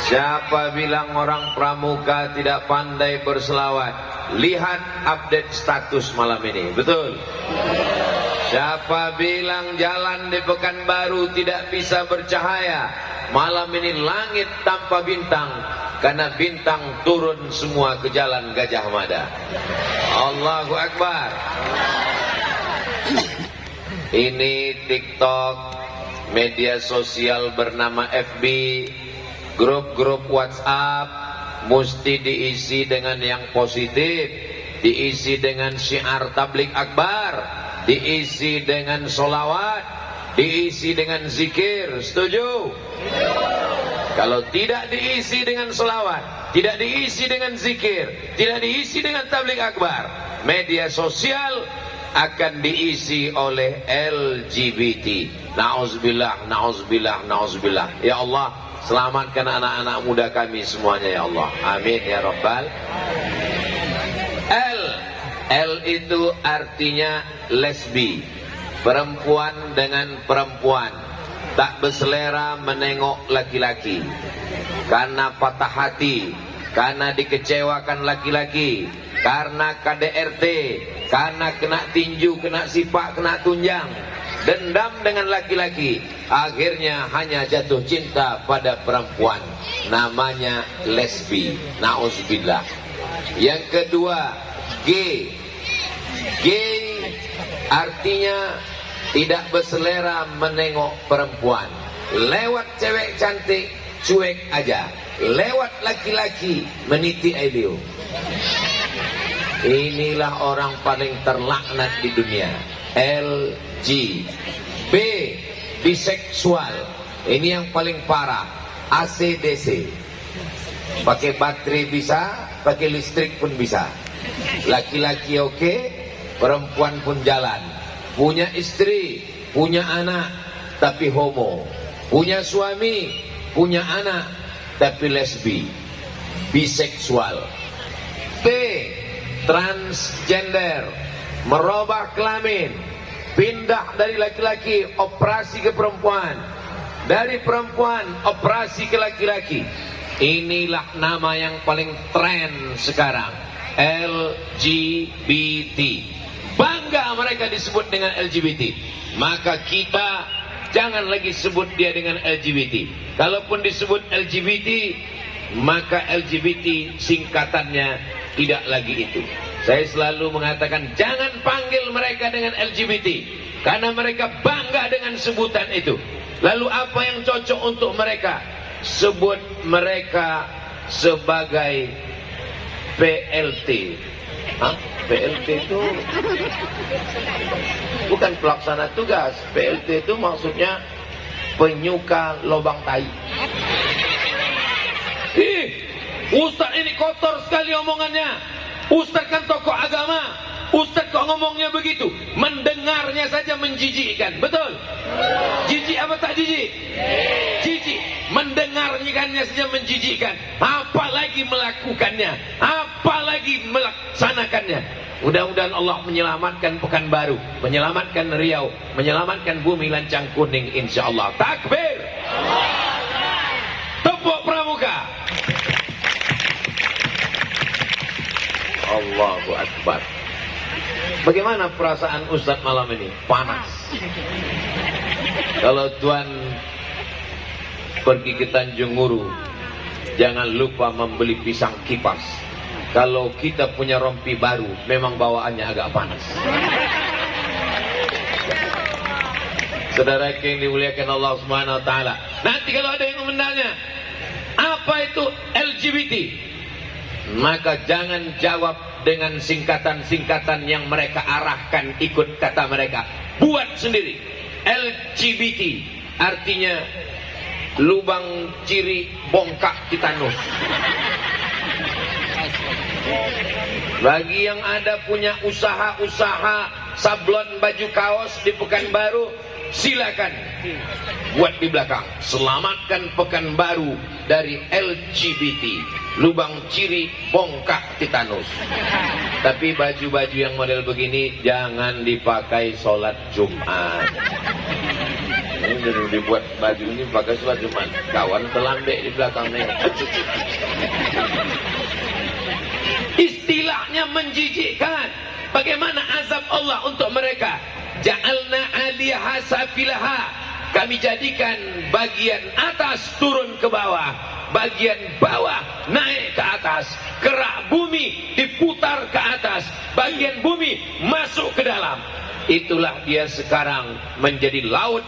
Siapa bilang orang pramuka tidak pandai berselawat? Lihat update status malam ini, betul? Siapa bilang jalan di Pekanbaru tidak bisa bercahaya? Malam ini langit tanpa bintang, karena bintang turun semua ke jalan Gajah Mada. Allahu Akbar. Ini TikTok, media sosial bernama FB, grup-grup WhatsApp mesti diisi dengan yang positif, diisi dengan syiar tabligh akbar, diisi dengan solawat, diisi dengan zikir. Setuju? Kalau tidak diisi dengan solawat, tidak diisi dengan zikir, tidak diisi dengan tabligh akbar, media sosial akan diisi oleh LGBT. Na'udzubillah, na'udzubillah, na'udzubillah. Ya Allah, selamatkan anak-anak muda kami semuanya ya Allah. Amin ya Rabbal. L itu artinya lesbi, perempuan dengan perempuan, tak berselera menengok laki-laki, karena patah hati, karena dikecewakan laki-laki, karena KDRT, karena kena tinju, kena sipak, kena tunjang, dendam dengan laki-laki, akhirnya hanya jatuh cinta pada perempuan. Namanya lesbi. Na'udzubillah. Yang kedua, gay. Gay artinya tidak berselera menengok perempuan. Lewat cewek cantik cuek aja, lewat laki-laki meniti ailio. Inilah orang paling terlaknat di dunia. LG. B, biseksual. Ini yang paling parah. ACDC. Pakai baterai bisa, pakai listrik pun bisa. Laki-laki oke, perempuan pun jalan. Punya istri, punya anak, tapi homo. Punya suami, punya anak, tapi lesbi. Biseksual. T, transgender, merubah kelamin, pindah dari laki-laki operasi ke perempuan, dari perempuan operasi ke laki-laki. Inilah nama yang paling tren sekarang, LGBT. Bangga mereka disebut dengan LGBT. Maka kita jangan lagi sebut dia dengan LGBT. Kalaupun disebut LGBT, maka LGBT singkatannya tidak lagi itu. Saya selalu mengatakan jangan panggil mereka dengan LGBT, karena mereka bangga dengan sebutan itu. Lalu apa yang cocok untuk mereka? Sebut mereka sebagai PLT. Hah? PLT itu bukan pelaksana tugas. PLT itu maksudnya penyuka lobang tai. Ustaz ini kotor sekali omongannya. Ustaz kan tokoh agama. Ustaz kok ngomongnya begitu? Mendengarnya saja menjijikkan. Betul? Jijik apa tak jijik? Jijik. Mendengarnya saja menjijikkan, apalagi melakukannya, apalagi melaksanakannya. Mudah-mudahan Allah menyelamatkan Pekanbaru, menyelamatkan Riau, menyelamatkan bumi lancang kuning, insyaallah. Takbir. Tepuk pramuka. Allahu Akbar. Bagaimana perasaan Ustadz malam ini? Panas. Kalau Tuan pergi ke Tanjung Nguru, jangan lupa membeli pisang kipas. Kalau kita punya rompi baru, memang bawaannya agak panas. Saudara yang dimuliakan Allah Subhanahu wa taala. Nanti kalau ada yang menanya, apa itu LGBT? Maka jangan jawab dengan singkatan-singkatan yang mereka arahkan ikut kata mereka. Buat sendiri. LGBT artinya lubang ciri bongkak titanus. Bagi yang ada punya usaha-usaha sablon baju kaos di Pekanbaru, silakan buat di belakang. Selamatkan Pekanbaru dari LGBT, lubang ciri bongkak titanus. Tapi baju-baju yang model begini jangan dipakai sholat Jumat. Ini dibuat baju ini pakai suatu cuma kawan terlambek di belakangnya. Istilahnya menjijikkan. Bagaimana azab Allah untuk mereka? Ja'alna 'aliyaha safilaha. Kami jadikan bagian atas turun ke bawah, bagian bawah naik ke atas. Kerak bumi diputar ke atas, bagian bumi masuk ke dalam. Itulah dia sekarang menjadi laut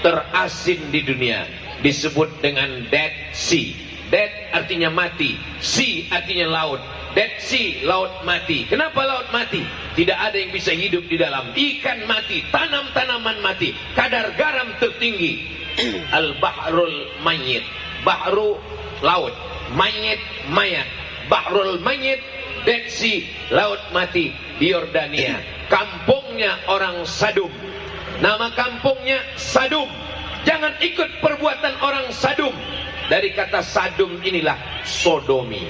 terasin di dunia, disebut dengan Dead Sea. Dead artinya mati, sea artinya laut. Dead Sea, laut mati. Kenapa laut mati? Tidak ada yang bisa hidup di dalam. Ikan mati, tanam-tanaman mati, kadar garam tertinggi. Al-Bahrul Mayyit. Bahru laut, Mayyit mayat. Bahrul Mayyit, Dead Sea, laut mati di Yordania. Kampungnya orang Sadum. Nama kampungnya Sadum. Jangan ikut perbuatan orang Sadum. Dari kata Sadum inilah sodomi.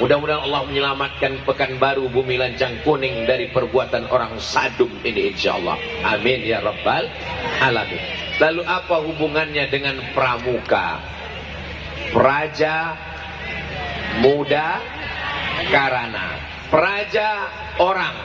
Mudah-mudahan Allah menyelamatkan Pekanbaru, Bumi Lancang Kuning dari perbuatan orang Sadum ini insyaallah. Amin ya rabbal alamin. Lalu apa hubungannya dengan pramuka? Praja, muda, karana. Praja orang,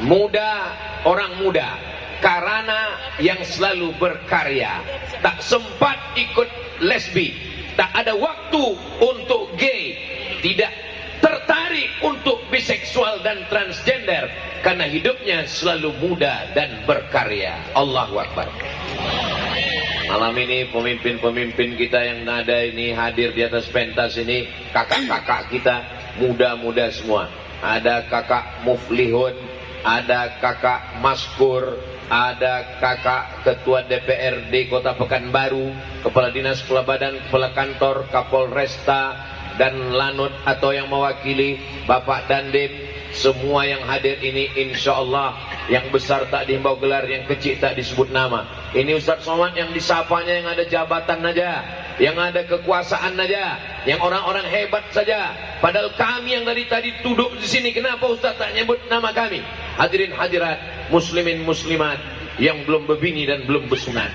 muda orang muda, karana yang selalu berkarya, tak sempat ikut lesbi, tak ada waktu untuk gay, tidak tertarik untuk biseksual dan transgender, karena hidupnya selalu muda dan berkarya. Allahu Akbar. Malam ini pemimpin-pemimpin kita yang ada ini hadir di atas pentas ini, kakak-kakak kita muda-muda semua. Ada kakak Muflihun, ada kakak Maskur, ada kakak ketua DPRD Kota Pekanbaru, kepala dinas, kepala badan, kepala kantor, Kapolresta, dan Lanut atau yang mewakili Bapak Dandim. Semua yang hadir ini insya Allah, yang besar tak dihimbau gelar, yang kecil tak disebut nama. Ini Ustaz Somad yang disapanya yang ada jabatan aja, yang ada kekuasaan aja, yang orang-orang hebat saja. Padahal kami yang dari tadi duduk di sini, kenapa Ustaz tak nyebut nama kami? Hadirin hadirat, muslimin muslimat yang belum berbini dan belum bersunat.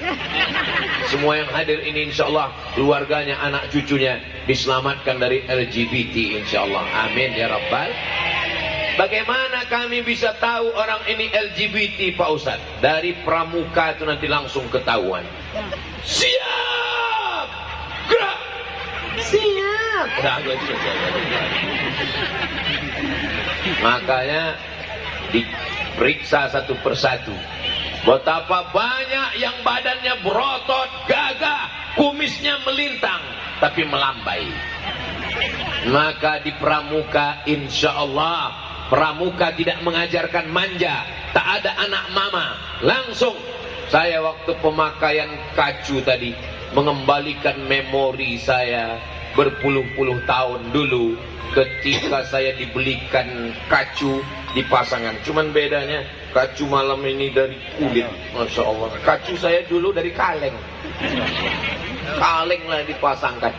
Semua yang hadir ini insya Allah keluarganya, anak cucunya diselamatkan dari LGBT insya Allah. Amin ya rabbal. Bagaimana kami bisa tahu orang ini LGBT Pak Ustadz? Dari pramuka itu nanti langsung ketahuan. Siap! Gerak! Siap! Makanya diperiksa satu persatu. Betapa banyak yang badannya berotot, gagah, kumisnya melintang, tapi melambai. Maka di pramuka insya Allah, pramuka tidak mengajarkan manja, tak ada anak mama. Langsung saya waktu pemakaian kacu tadi mengembalikan memori saya berpuluh-puluh tahun dulu ketika saya dibelikan kacu di pasangan. Cuman bedanya kacu malam ini dari kulit, masya Allah. Kacu saya dulu dari kaleng. Kaleng lah dipasangkan.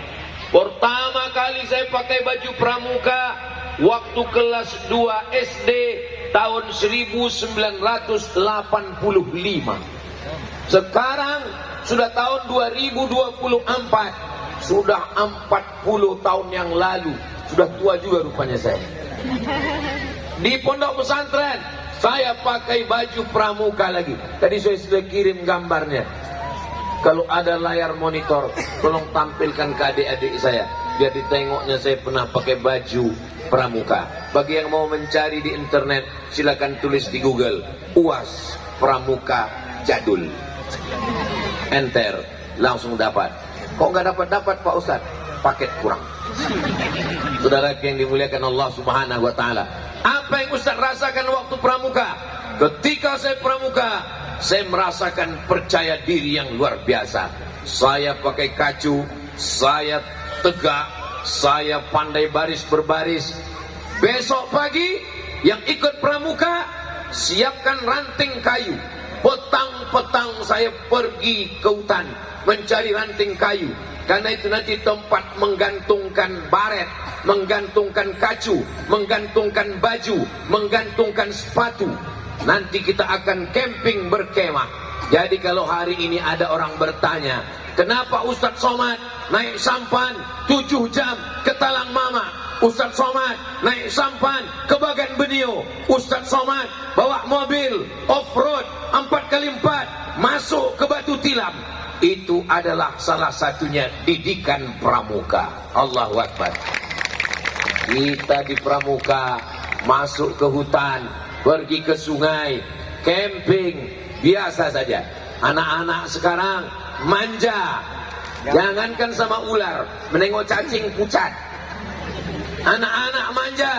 Pertama kali saya pakai baju pramuka waktu kelas 2 SD tahun 1985. Sekarang sudah tahun 2024, sudah 40 tahun yang lalu. Sudah tua juga rupanya saya. Di pondok pesantren saya pakai baju pramuka lagi. Tadi saya sudah kirim gambarnya. Kalau ada layar monitor, tolong tampilkan ke adik-adik saya, biar ditengoknya saya pernah pakai baju pramuka. Bagi yang mau mencari di internet, silakan tulis di Google UAS pramuka jadul. Enter, langsung dapat. Kok nggak dapat Pak Ustadz? Paket kurang. Saudara yang dimuliakan Allah Subhanahu wa taala, apa yang Ustadz rasakan waktu pramuka? Ketika saya pramuka, saya merasakan percaya diri yang luar biasa. Saya pakai kacu, saya tegak, saya pandai baris berbaris. Besok pagi yang ikut pramuka, siapkan ranting kayu. Petang-petang saya pergi ke hutan mencari ranting kayu, karena itu nanti tempat menggantungkan baret, menggantungkan kacu, menggantungkan baju, menggantungkan sepatu. Nanti kita akan camping berkemah. Jadi kalau hari ini ada orang bertanya, kenapa Ustadz Somad naik sampan 7 jam ke Talang Mama, Ustadz Somad naik sampan ke Bagan Benio, Ustadz Somad bawa mobil off-road 4x4 masuk ke Batu Tilam, itu adalah salah satunya didikan pramuka. Allahu Akbar. Kita di pramuka masuk ke hutan, pergi ke sungai, camping, biasa saja. Anak-anak sekarang manja, jangankan sama ular, menengok cacing pucat. Anak-anak manja,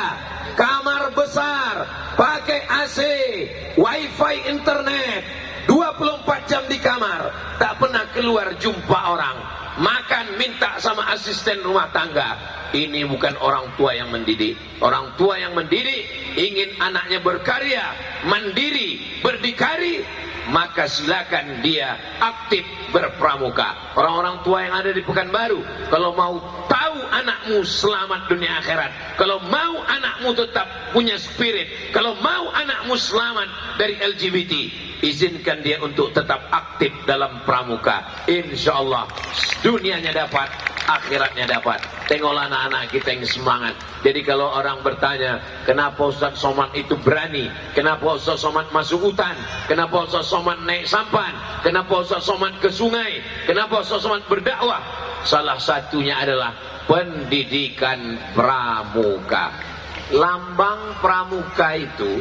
kamar besar, pakai AC, wifi internet, 24 jam di kamar, tak pernah keluar jumpa orang. Makan minta sama asisten rumah tangga. Ini bukan orang tua yang mendidik. Orang tua yang mendidik ingin anaknya berkarya, mandiri, berdikari, maka silakan dia aktif berpramuka. Orang-orang tua yang ada di Pekanbaru, kalau mau tahu anakmu selamat dunia akhirat, kalau mau anakmu tetap punya spirit, kalau mau anakmu selamat dari LGBT, izinkan dia untuk tetap aktif dalam pramuka. Insya Allah dunianya dapat, akhiratnya dapat. Tengoklah anak-anak kita yang semangat. Jadi kalau orang bertanya, kenapa Ustadz Somad itu berani, kenapa Ustadz Somad masuk hutan, kenapa Ustadz Somad naik sampan, kenapa Ustadz Somad ke sungai, kenapa Ustadz Somad berdakwah, salah satunya adalah pendidikan pramuka. Lambang pramuka itu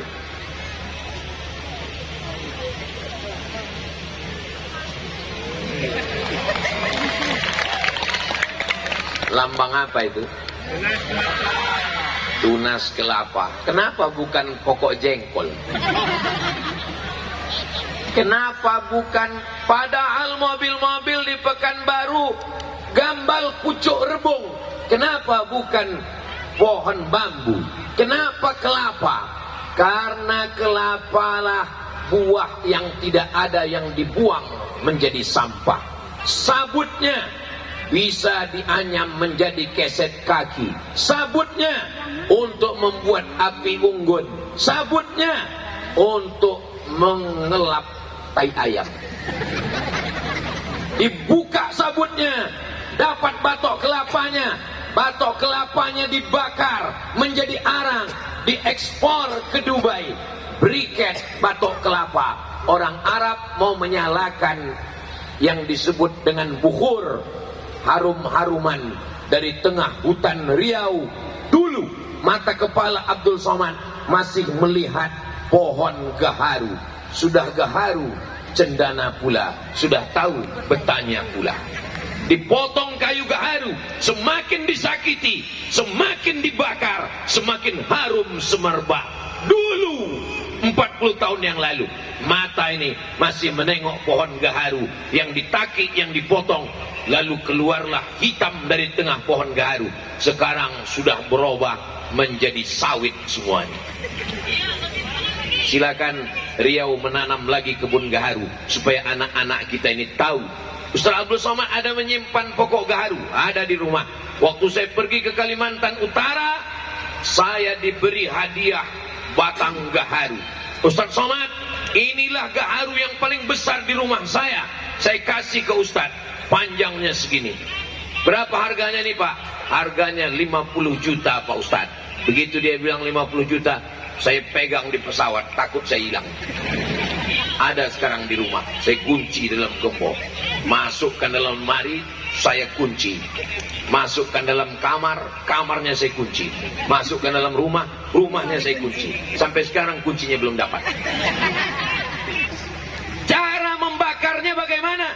lambang apa itu? Tunas kelapa. Kenapa bukan pokok jengkol? Kenapa bukan, padahal mobil-mobil di Pekanbaru gambal pucuk rebung, kenapa bukan pohon bambu? Kenapa kelapa? Karena kelapa lah buah yang tidak ada yang dibuang menjadi sampah. Sabutnya bisa dianyam menjadi keset kaki. Sabutnya untuk membuat api unggun. Sabutnya untuk mengelap tai ayam. Dibuka sabutnya, dapat batok kelapanya. Batok kelapanya dibakar menjadi arang, diekspor ke Dubai. Briket batok kelapa. Orang Arab mau menyalakan yang disebut dengan bukhur, harum-haruman dari tengah hutan Riau. Dulu mata kepala Abdul Somad masih melihat pohon gaharu. Sudah gaharu, cendana pula. Sudah tahu, bertanya pula. Dipotong kayu gaharu, semakin disakiti, semakin dibakar, semakin harum semerbak. Dulu 40 tahun yang lalu, mata ini masih menengok pohon gaharu yang ditakik, yang dipotong, lalu keluarlah hitam dari tengah pohon gaharu. Sekarang sudah berubah menjadi sawit semuanya. Silakan Riau menanam lagi kebun gaharu supaya anak-anak kita ini tahu. Ustaz Abdul Somad ada menyimpan pokok gaharu, ada di rumah. Waktu saya pergi ke Kalimantan Utara, saya diberi hadiah batang gaharu. Ustaz Somad, inilah gaharu yang paling besar di rumah saya. Saya kasih ke Ustaz, panjangnya segini. Berapa harganya nih Pak? Harganya 50 juta Pak Ustaz. Begitu dia bilang 50 juta, saya pegang di pesawat, takut saya hilang. Ada sekarang di rumah, saya kunci dalam gembok. Masukkan dalam lemari, saya kunci. Masukkan dalam kamar, kamarnya saya kunci. Masukkan dalam rumah, rumahnya saya kunci. Sampai sekarang kuncinya belum dapat. Cara membakarnya bagaimana?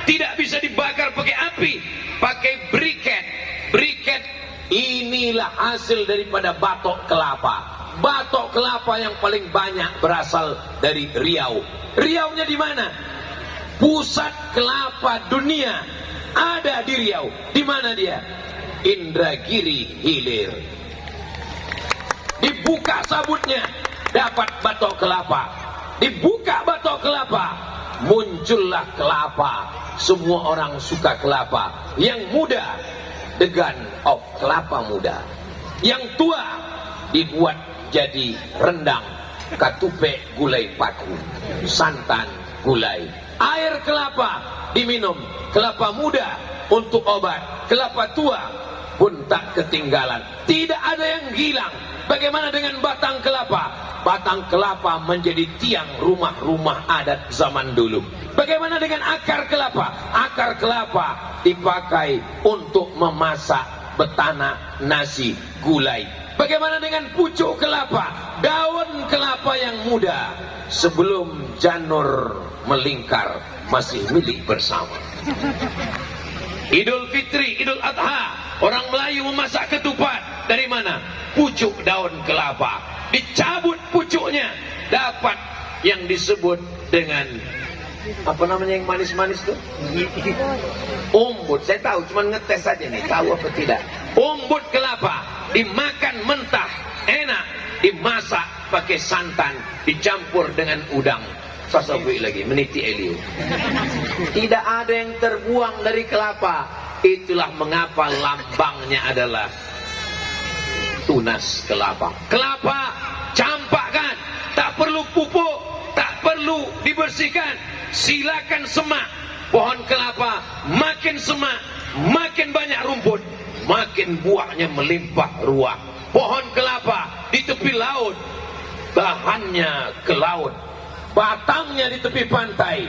Tidak bisa dibakar pakai api, pakai briket. Briket inilah hasil daripada batok kelapa. Batok kelapa yang paling banyak berasal dari Riau. Riaunya di mana? Pusat kelapa dunia ada di Riau. Di mana dia? Indragiri Hilir. Dibuka sabutnya, dapat batok kelapa. Dibuka batok kelapa, muncullah kelapa. Semua orang suka kelapa. Yang muda, degan of kelapa muda. Yang tua dibuat jadi rendang, katupe gulai paku, santan gulai. Air kelapa diminum, kelapa muda untuk obat, kelapa tua pun tak ketinggalan. Tidak ada yang hilang. Bagaimana dengan batang kelapa? Batang kelapa menjadi tiang rumah-rumah adat zaman dulu. Bagaimana dengan akar kelapa? Akar kelapa dipakai untuk memasak betana nasi gulai. Bagaimana dengan pucuk kelapa? Daun kelapa yang muda sebelum janur melingkar masih milik bersama. Idul Fitri, Idul Adha, orang Melayu memasak ketupat. Dari mana? Pucuk daun kelapa. Dicabut pucuknya, dapat yang disebut dengan apa namanya yang manis-manis tuh? Umbut. Saya tahu, cuman ngetes saja nih, tahu apa tidak. Umbut kelapa dimakan mentah, enak, dimasak pakai santan, dicampur dengan udang. Sasabi lagi, meniti Elio. Tidak ada yang terbuang dari kelapa. Itulah mengapa lambangnya adalah tunas kelapa. Kelapa campakkan, tak perlu pupuk, tak perlu dibersihkan. Silakan semak. Pohon kelapa makin semak, makin banyak rumput, makin buahnya melimpah ruah. Pohon kelapa di tepi laut, bahannya ke laut. Batangnya di tepi pantai,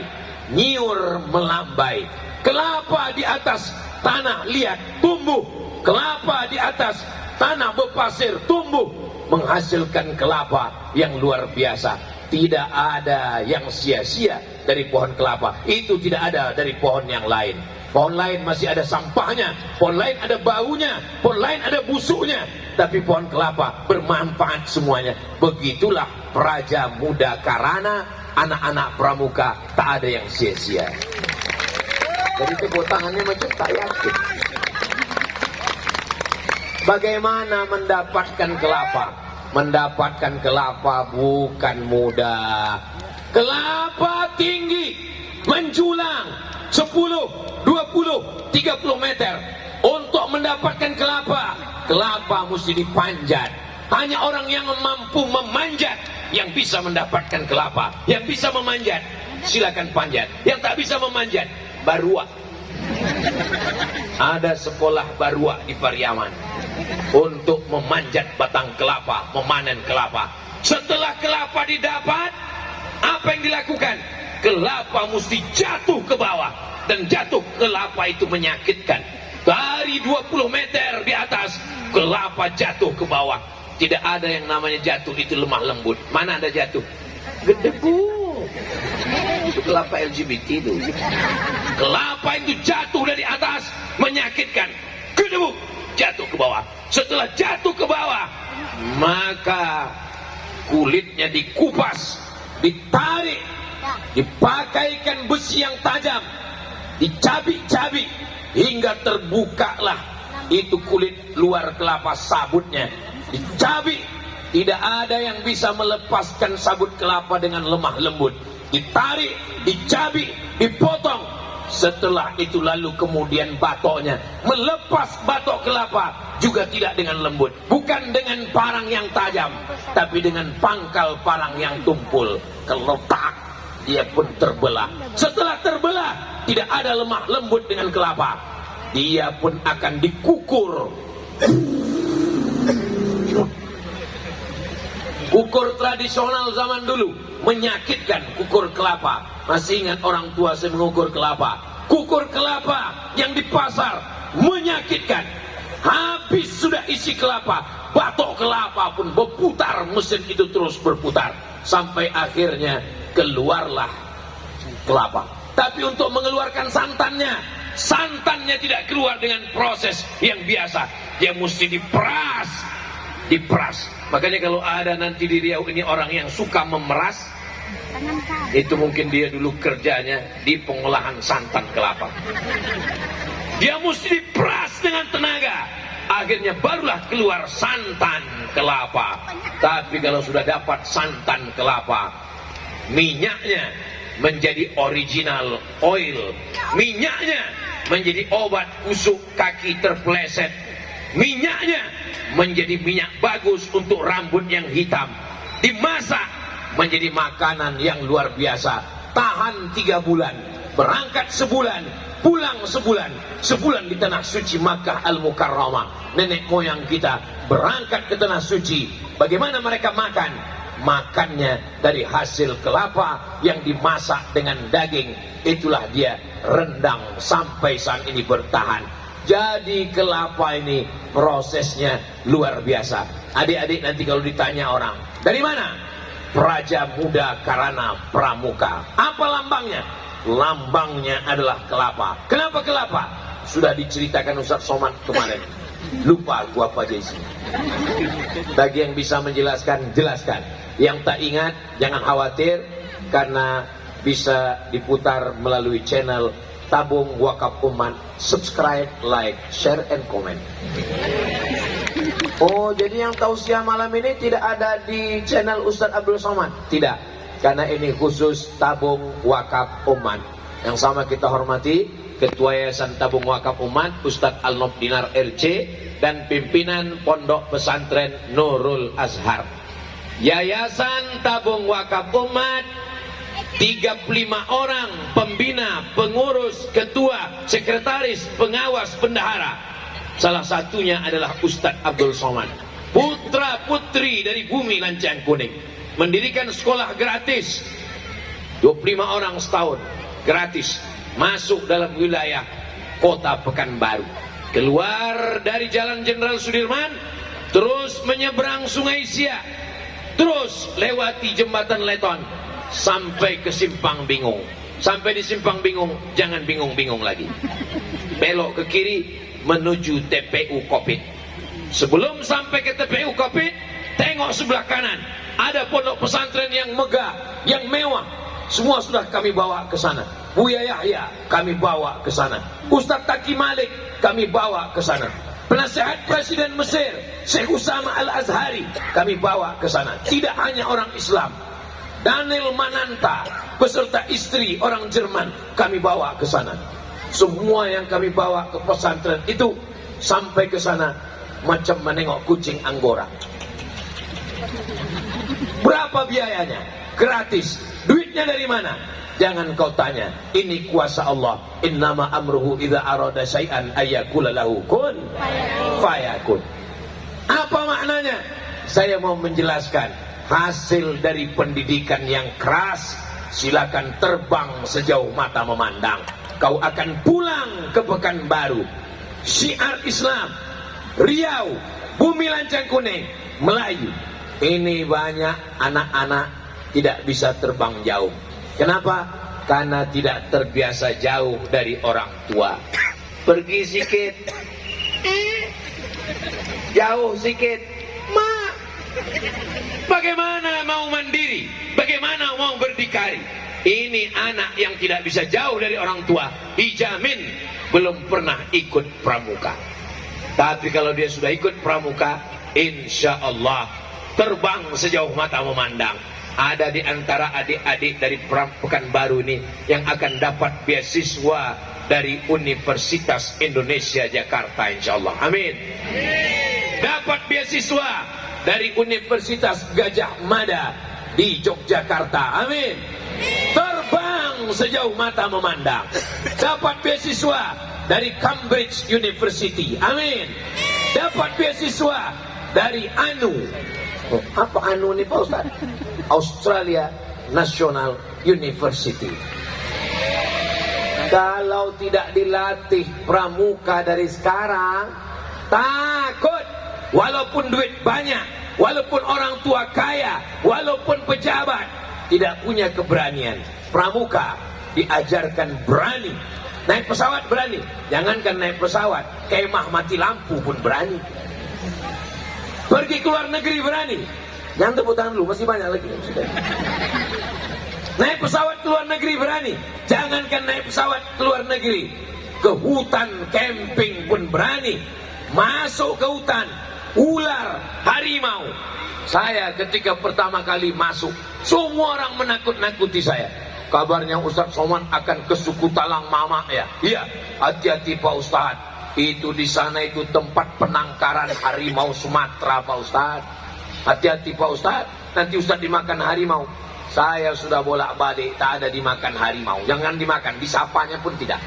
nyiur melambai. Kelapa di atas tanah liat tumbuh. Kelapa di atas tanah berpasir tumbuh, menghasilkan kelapa yang luar biasa. Tidak ada yang sia-sia dari pohon kelapa. Itu tidak ada dari pohon yang lain. Pohon lain masih ada sampahnya, pohon lain ada baunya, pohon lain ada busuknya. Tapi pohon kelapa bermanfaat semuanya. Begitulah Praja Muda Karana, anak-anak pramuka, tak ada yang sia-sia. Jadi tepuk tangannya macam tak yakin. Bagaimana mendapatkan kelapa? Mendapatkan kelapa bukan mudah. Kelapa tinggi, menjulang 10, 20, 30 meter. Untuk mendapatkan kelapa, kelapa mesti dipanjat. Hanya orang yang mampu memanjat yang bisa mendapatkan kelapa. Yang bisa memanjat, silakan panjat. Yang tak bisa memanjat, Barua. Ada sekolah Barua di Pariaman untuk memanjat batang kelapa, memanen kelapa. Setelah kelapa didapat, apa yang dilakukan? Kelapa mesti jatuh ke bawah. Dan jatuh kelapa itu menyakitkan. Dari 20 meter di atas, kelapa jatuh ke bawah. Tidak ada yang namanya jatuh itu lemah lembut. Mana ada jatuh? Gedebu. Itu kelapa LGBT itu. Kelapa itu jatuh dari atas, menyakitkan. Gedebu. Jatuh ke bawah. Setelah jatuh ke bawah, maka kulitnya dikupas, ditarik, dipakaikan besi yang tajam, dicabik-cabik hingga terbukalah itu kulit luar kelapa, sabutnya dicabik. Tidak ada yang bisa melepaskan sabut kelapa dengan lemah lembut. Ditarik, dicabik, dipotong. Setelah itu lalu kemudian batoknya, melepas batok kelapa juga tidak dengan lembut, bukan dengan parang yang tajam, tapi dengan pangkal parang yang tumpul. Keletak, dia pun terbelah. Setelah terbelah, tidak ada lemah lembut dengan kelapa. Dia pun akan dikukur. Kukur tradisional zaman dulu menyakitkan, kukur kelapa. Masih ingat orang tua saya mengukur kelapa? Kukur kelapa yang di pasar menyakitkan. Habis sudah isi kelapa, batok kelapa pun berputar, mesin itu terus berputar sampai akhirnya keluarlah kelapa. Tapi untuk mengeluarkan santannya, santannya tidak keluar dengan proses yang biasa. Dia mesti diperas, diperas. Makanya kalau ada nanti di Riau ini orang yang suka memeras, itu mungkin dia dulu kerjanya di pengolahan santan kelapa. Dia mesti diperas dengan tenaga, akhirnya barulah keluar santan kelapa. Tapi kalau sudah dapat santan kelapa, minyaknya menjadi original oil, minyaknya menjadi obat kusuk kaki terpeleset, minyaknya menjadi minyak bagus untuk rambut yang hitam, dimasak menjadi makanan yang luar biasa. tahan 3 bulan, berangkat sebulan, pulang sebulan, sebulan di tanah suci Makkah Al-Mukarramah. Nenek moyang kita berangkat ke tanah suci. Bagaimana mereka makan? Makannya dari hasil kelapa yang dimasak dengan daging. Itulah dia rendang sampai saat ini bertahan. Jadi kelapa ini prosesnya luar biasa. Adik-adik nanti kalau ditanya orang, dari mana? Praja Muda Karana Pramuka. Apa lambangnya? Lambangnya adalah kelapa. Kenapa kelapa? Sudah diceritakan Ustaz Somad kemarin. Lupa gua apa aja isinya. Bagi yang bisa menjelaskan, jelaskan. Yang tak ingat, jangan khawatir, karena bisa diputar melalui channel Tabung Wakaf Umat. Subscribe, like, share, and comment. Oh, jadi yang tausiah malam ini tidak ada di channel Ustadz Abdul Somad? Tidak, karena ini khusus Tabung Wakaf Umat. Yang sama kita hormati Ketua Yayasan Tabung Wakaf Umat Ustadz Al-Nobdinar RC dan pimpinan Pondok Pesantren Nurul Azhar. Yayasan Tabung Wakaf Umat 35 orang pembina, pengurus, ketua, sekretaris, pengawas, bendahara. Salah satunya adalah Ustadz Abdul Somad, putra putri dari bumi Lancang Kuning. Mendirikan sekolah gratis, 25 orang setahun gratis, masuk dalam wilayah kota Pekanbaru. Keluar dari Jalan Jenderal Sudirman, terus menyeberang Sungai Siak, terus lewati Jembatan Leton sampai ke Simpang Bingung. Sampai di Simpang Bingung, jangan bingung-bingung lagi, belok ke kiri menuju TPU Kopit. Sebelum sampai ke TPU Kopit, tengok sebelah kanan, ada pondok pesantren yang megah, yang mewah. Semua sudah kami bawa ke sana. Buya Yahya kami bawa ke sana. Ustadz Taki Malik kami bawa ke sana. Penasihat Presiden Mesir Syekh Usama Al-Azhari kami bawa ke sana. Tidak hanya orang Islam, Daniel Mananta beserta istri orang Jerman kami bawa ke sana. Semua yang kami bawa ke pesantren itu sampai ke sana macam menengok kucing Anggora. Berapa biayanya? Gratis. Duitnya dari mana? Jangan kau tanya. Ini kuasa Allah. Innama amruhu idza arada syai'an ayyakula lahu kun fayakun. Apa maknanya? Saya mau menjelaskan. Hasil dari pendidikan yang keras, silakan terbang sejauh mata memandang. Kau akan pulang ke Pekanbaru. Syiar Islam, Riau, bumi Lancang Kuning, Melayu. Ini banyak anak-anak tidak bisa terbang jauh. Kenapa? Karena tidak terbiasa jauh dari orang tua. Pergi sikit, jauh sikit, mak. Bagaimana mau mandiri? Bagaimana mau berdikari? Ini anak yang tidak bisa jauh dari orang tua, dijamin belum pernah ikut pramuka. Tapi kalau dia sudah ikut pramuka, insya Allah terbang sejauh mata memandang. Ada di antara adik-adik dari Pekanbaru ini yang akan dapat beasiswa dari Universitas Indonesia Jakarta, insya Allah. Amin. Dapat beasiswa dari Universitas Gajah Mada di Yogyakarta. Amin. Terbang sejauh mata memandang. Dapat beasiswa dari Cambridge University. Amin. Dapat beasiswa dari ANU. Oh, apa ANU ini Pak Ustaz? Australia National University. Kalau tidak dilatih pramuka dari sekarang, takut. Walaupun duit banyak, walaupun orang tua kaya, walaupun pejabat, tidak punya keberanian. Pramuka diajarkan berani. Naik pesawat berani. Jangankan naik pesawat, kemah mati lampu pun berani. Pergi ke luar negeri berani. Jangan tepuk tangan dulu, masih banyak lagi. Naik pesawat ke luar negeri berani. Jangankan naik pesawat ke luar negeri, ke hutan camping pun berani. Masuk ke hutan, ular, harimau. Saya ketika pertama kali masuk, semua orang menakut-nakuti saya. Kabarnya Ustadz Somad akan ke suku Talang Mama ya. Iya, hati-hati Pak Ustadz. Itu di sana itu tempat penangkaran harimau Sumatera Pak Ustadz. Hati-hati Pak Ustadz, nanti Ustadz dimakan harimau. Saya sudah bolak-balik, tak ada dimakan harimau. Jangan dimakan, disapanya pun tidak.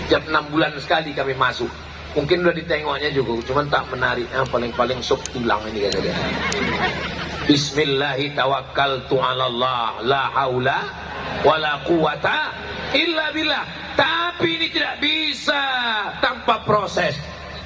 Tiap 6 bulan sekali kami masuk. Mungkin udah ditengoknya juga, cuman tak menarik. Paling-paling sop tulang ini kata-kata. Bismillahirrahmanirrahim. La haula wala quwata illa billah. Tapi ini tidak bisa tanpa proses.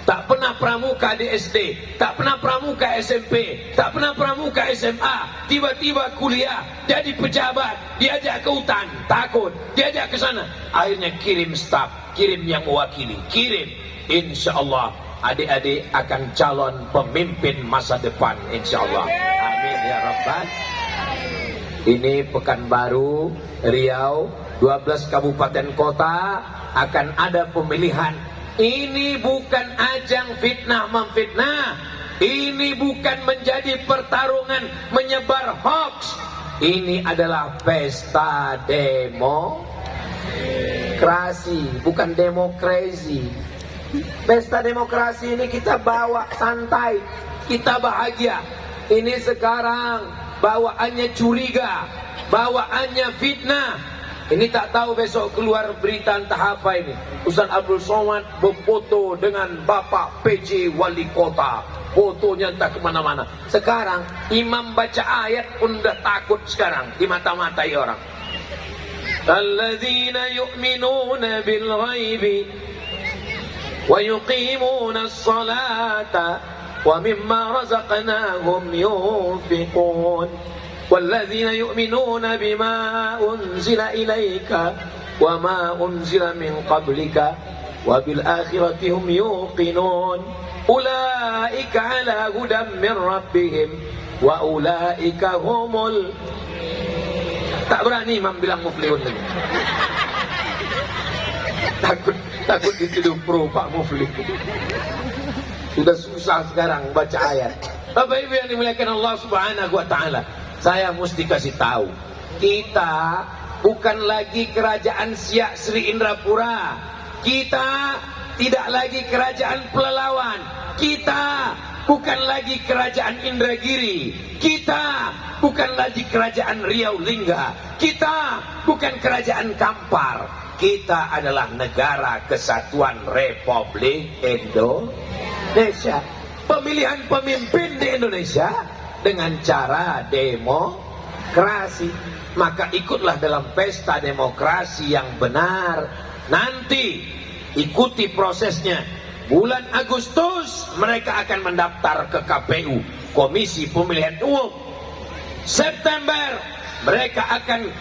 Tak pernah pramuka di SD, tak pernah pramuka SMP, tak pernah pramuka SMA, tiba-tiba kuliah, jadi pejabat, diajak ke hutan, takut, diajak ke sana, akhirnya kirim staf, kirim yang mewakili, kirim. Insya Allah adik-adik akan calon pemimpin masa depan, insya Allah. Amin ya Rabbal. Ini Pekanbaru, Riau, 12 kabupaten kota akan ada pemilihan. Ini bukan ajang fitnah memfitnah. Ini bukan menjadi pertarungan menyebar hoax. Ini adalah pesta demokrasi, bukan demokrasi. Pesta demokrasi ini kita bawa santai, kita bahagia. Ini sekarang bawaannya curiga, bawaannya fitnah. Ini tak tahu besok keluar berita entah apa ini. Ustaz Abdul Somad berfoto dengan Bapak PJ Wali Kota. Fotonya entah kemana-mana. Sekarang imam baca ayat pun dah takut sekarang di mata-matai orang. Alladzina yu'minuna bil ghaibi wa yuqimuna as-salata wa mimma razaqnahum yunfiqun. والذين يؤمنون بما أنزل إليك وما أنزل من قبلك وبالآخرة هم يوقنون أولئك على هدى من ربهم وأولئك هم Tak berani imam bilang muflihun lagi. Takut dituduh pro Pak Muflih. Sudah susah sekarang baca ayat. Bapak Ibu yang dimuliakan Allah Subhanahu wa taala, saya mesti kasih tahu, kita bukan lagi kerajaan Siak Sri Indrapura. Kita tidak lagi kerajaan Pelalawan. Kita bukan lagi kerajaan Indragiri. Kita bukan lagi kerajaan Riau Lingga. Kita bukan kerajaan Kampar. Kita adalah Negara Kesatuan Republik Indonesia. Pemilihan pemimpin di Indonesia dengan cara demokrasi. Maka ikutlah dalam pesta demokrasi yang benar. Nanti ikuti prosesnya. Bulan Agustus mereka akan mendaftar ke KPU, Komisi Pemilihan Umum. September mereka akan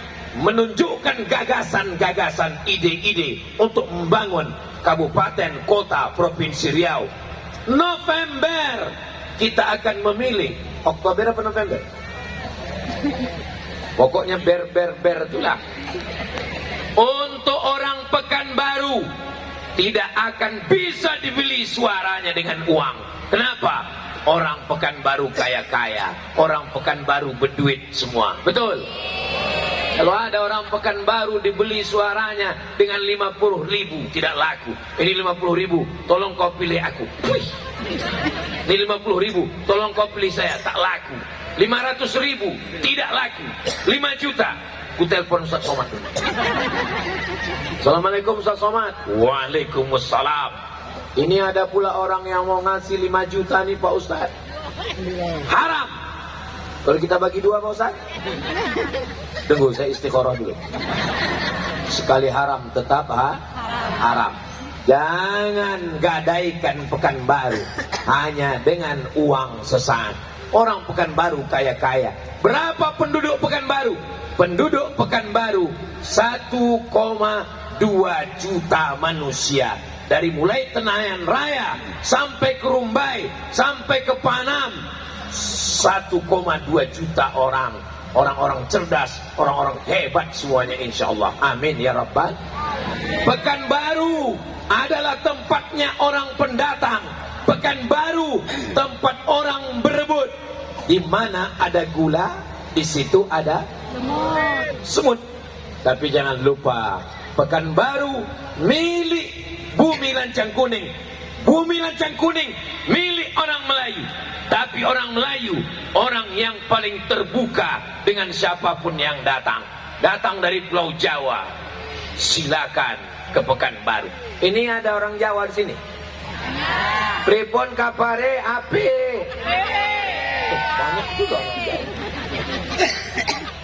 menunjukkan gagasan-gagasan, ide-ide untuk membangun kabupaten, kota, provinsi Riau. November kita akan memilih. Oktober apa November? Pokoknya ber itulah. Untuk orang Pekanbaru tidak akan bisa dibeli suaranya dengan uang. Kenapa? Orang Pekanbaru kaya-kaya, orang Pekanbaru berduit semua. Betul? Kalau ada orang Pekanbaru dibeli suaranya dengan 50.000 tidak laku. Ini 50.000, tolong kau pilih aku. Wih. Ini 50.000, tolong kau pilih saya, tak laku. 500.000, tidak laku. 5 juta, ku telepon Ustaz Somad. Assalamualaikum Ustaz Somad. Waalaikumsalam. Ini ada pula orang yang mau ngasih 5 juta nih Pak Ustaz. Haram. Kalau kita bagi 2 Pak Ustaz? Tunggu, saya istikharah dulu. Sekali haram tetap haram. Jangan gadaikan Pekanbaru hanya dengan uang sesaat. Orang Pekanbaru kaya-kaya. Berapa penduduk Pekanbaru? Penduduk Pekanbaru 1,2 juta manusia. Dari mulai Tenayan Raya sampai ke Rumbai, sampai ke Panam, 1,2 juta orang. Orang-orang cerdas, orang-orang hebat semuanya insya Allah. Amin ya Rabbal. Pekanbaru adalah tempatnya orang pendatang. Pekanbaru tempat orang berebut. Di mana ada gula, di situ ada semut. Tapi jangan lupa, Pekanbaru milik Bumi Lancang Kuning. Bumi Lancang Kuning milik orang Melayu. Tapi orang Melayu, orang yang paling terbuka dengan siapapun yang datang. Datang dari Pulau Jawa, silakan ke Pekanbaru. Ini ada orang Jawa di sini. Pripun kapare api. Banyak juga orang Jawa.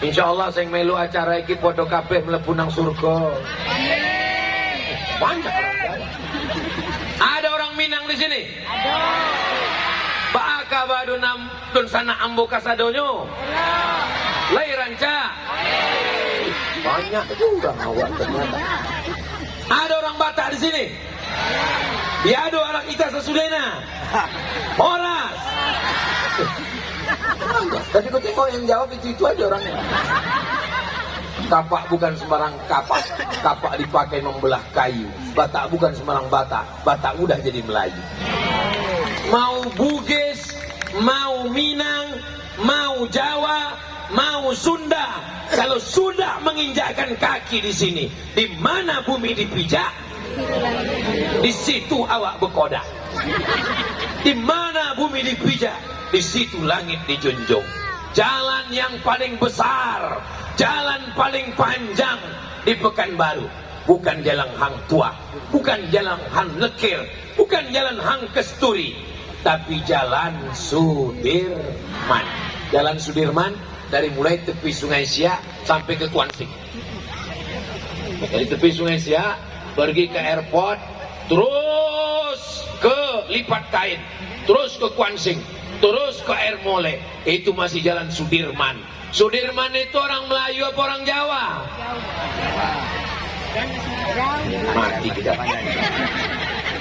Insya Allah saya melu acara iki podo kabeh mlebu nang surga. Banyak orang Jawa. Ada orang Minang di sini. Pak Kabadu nam tun sana ambo kasadonyo. Lai ranca. Banyak juga ngawak ternyata. Ada orang Batak di sini. Ya ada orang Ita Sesudena. Horas. Tadi kau tengok yang jawab itu aja orangnya. Kapak bukan sembarang kapak. Kapak dipakai membelah kayu. Batak bukan sembarang Batak. Batak mudah jadi Melayu. Mau Bugis, mau Minang, mau Jawa, mau Sunda. Kalau sudah menginjakkan kaki di sini, di mana bumi dipijak, di situ awak berkodak. Di mana bumi dipijak, di situ langit dijunjung. Jalan yang paling besar, jalan paling panjang di Pekanbaru, bukan jalan Hang Tuah, bukan jalan Hang Lekir, bukan jalan Hang Kesturi, tapi jalan Sudirman. Jalan Sudirman dari mulai tepi Sungai Siak sampai ke Kuansing. Dari tepi Sungai Siak pergi ke airport, terus ke Lipat Kain, terus ke Kuansing, terus ke Air Mole. Itu masih jalan Sudirman. Sudirman itu orang Melayu apa orang Jawa? Mati kita.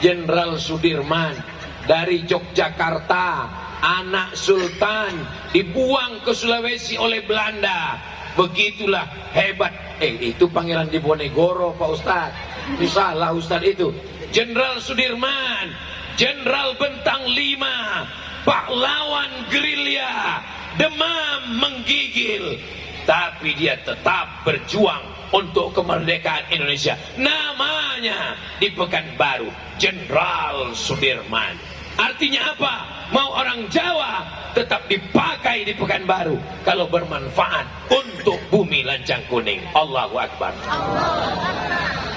Jenderal Sudirman dari Yogyakarta, anak sultan, dibuang ke Sulawesi oleh Belanda. Begitulah hebat. Itu Pangeran Diponegoro Pak Ustadz. Ini salah Ustadz itu. Jenderal Sudirman, Jenderal Bentang 5, pahlawan gerilya, demam menggigil, tapi dia tetap berjuang untuk kemerdekaan Indonesia. Namanya di Pekanbaru, Jenderal Sudirman. Artinya apa? Mau orang Jawa tetap dipakai di Pekanbaru kalau bermanfaat untuk bumi Lancang Kuning. Allahu Akbar.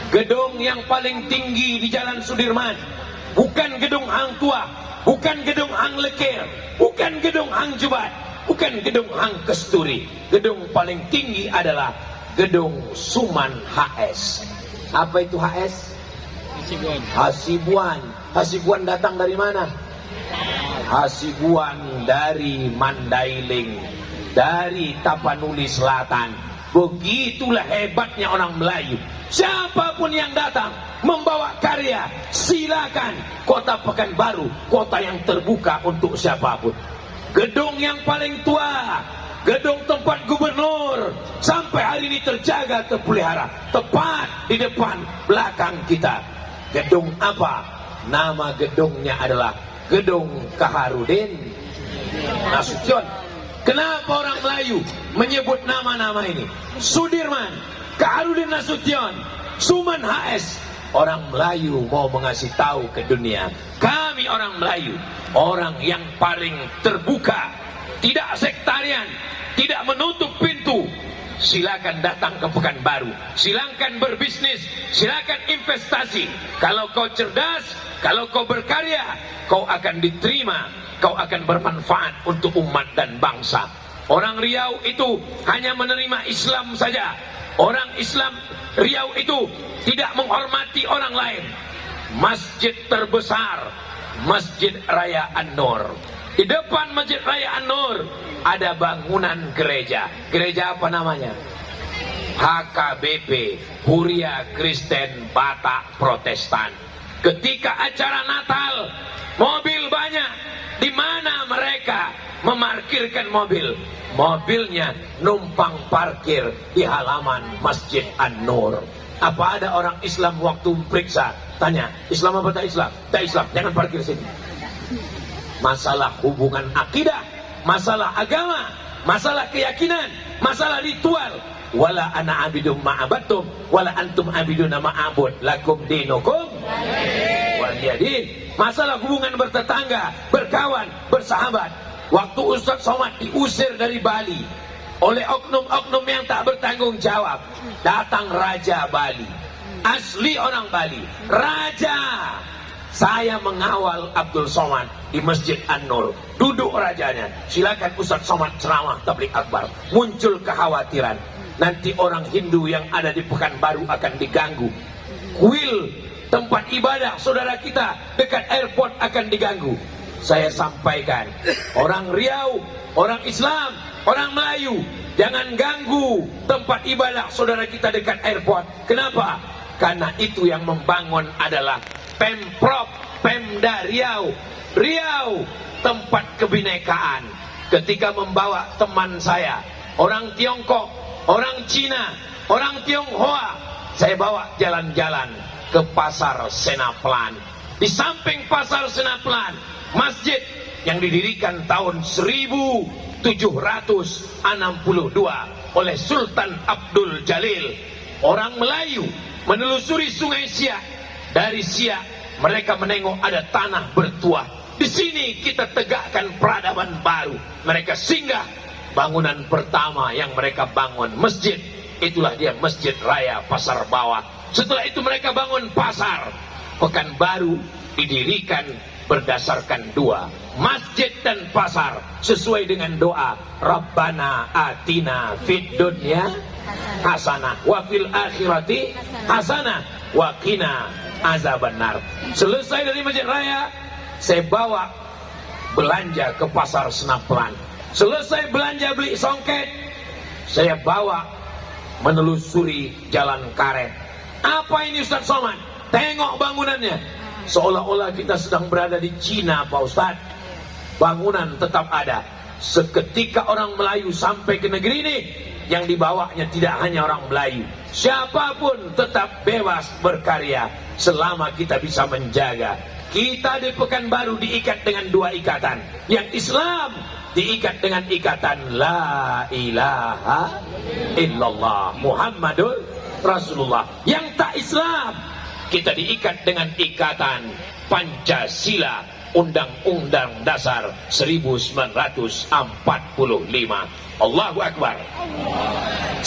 Gedung yang paling tinggi di Jalan Sudirman bukan gedung Hang Tuah, bukan gedung Hang Lekir, bukan gedung Hang Jebat, bukan gedung Hang Kesturi. Gedung paling tinggi adalah gedung Suman HS. Apa itu HS? Hasibuan. Hasibuan datang dari mana? Hasibuan dari Mandailing, dari Tapanuli Selatan. Begitulah hebatnya orang Melayu. Siapapun yang datang membawa karya, silakan. Kota Pekanbaru, kota yang terbuka untuk siapapun. Gedung yang paling tua, gedung tempat gubernur, sampai hari ini terjaga, terpelihara, tepat di depan belakang kita. Gedung apa? Nama gedungnya adalah Gedung Kaharudin Nasution. Kenapa orang Melayu menyebut nama-nama ini? Sudirman, Kaharudin Nasution, Suman HS. Orang Melayu mau mengasih tahu ke dunia, kami orang Melayu, orang yang paling terbuka, tidak sektarian, tidak menutup pintu. Silakan datang ke Pekanbaru, silakan berbisnis, silakan investasi. Kalau kau cerdas, kalau kau berkarya, kau akan diterima, kau akan bermanfaat untuk umat dan bangsa. Orang Riau itu hanya menerima Islam saja. Orang Islam Riau itu tidak menghormati orang lain. Masjid terbesar, Masjid Raya An-Nur. Di depan Masjid Raya An-Nur ada bangunan gereja. Gereja apa namanya? HKBP, Huria Kristen Batak Protestan. Ketika acara Natal, mobil banyak. Di mana mereka memarkirkan mobil? Mobilnya numpang parkir di halaman Masjid An-Nur. Apa ada orang Islam waktu periksa tanya, Islam apa tak Islam? Tak Islam, jangan parkir sini. Masalah hubungan akidah, masalah agama, masalah keyakinan, masalah ritual. Wala ana abidum ma'abatum wala antum abiduna ma'abud lakum dinukum waliyadin. masalah hubungan bertetangga, berkawan, bersahabat. Waktu Ustadz Somad diusir dari Bali oleh oknum-oknum yang tak bertanggung jawab, datang Raja Bali, asli orang Bali, raja. Saya mengawal Abdul Somad di Masjid An-Nur, duduk rajanya, silakan Ustadz Somad ceramah tabligh akbar. Muncul kekhawatiran, nanti orang Hindu yang ada di Pekanbaru akan diganggu, kuil tempat ibadah saudara kita dekat airport akan diganggu. Saya sampaikan, orang Riau, orang Islam, orang Melayu, jangan ganggu tempat ibadah saudara kita dekat airport. Kenapa? Karena itu yang membangun adalah Pemprov, Pemda Riau. Riau tempat kebinekaan. Ketika membawa teman saya, orang Tiongkok, orang Cina, orang Tionghoa, saya bawa jalan-jalan ke Pasar Senaplan. Di samping Pasar Senaplan, masjid yang didirikan tahun 1762 oleh Sultan Abdul Jalil. Orang Melayu menelusuri Sungai Siak. Dari Siak mereka menengok ada tanah bertuah. Di sini kita tegakkan peradaban baru. Mereka singgah. Bangunan pertama yang mereka bangun masjid, itulah dia Masjid Raya Pasar Bawah. Setelah itu mereka bangun pasar. Pekanbaru didirikan berdasarkan dua, masjid dan pasar, sesuai dengan doa Rabbana atina fid dunya hasanah wa fil akhirati hasanah wa qina azabannar. Selesai dari Masjid Raya, saya bawa belanja ke Pasar Senaplan. Selesai belanja beli songket, saya bawa menelusuri Jalan Karet. Apa ini Ustadz Somad? Tengok bangunannya, seolah-olah kita sedang berada di Cina, Pak Ustadz. Bangunan tetap ada. Seketika orang Melayu sampai ke negeri ini, yang dibawanya tidak hanya orang Melayu, siapapun tetap bebas berkarya selama kita bisa menjaga. Kita di Pekanbaru diikat dengan dua ikatan. Yang Islam diikat dengan ikatan La ilaha illallah Muhammadur Rasulullah. Yang tak Islam, kita diikat dengan ikatan Pancasila, Undang-Undang Dasar 1945. Allahu Akbar.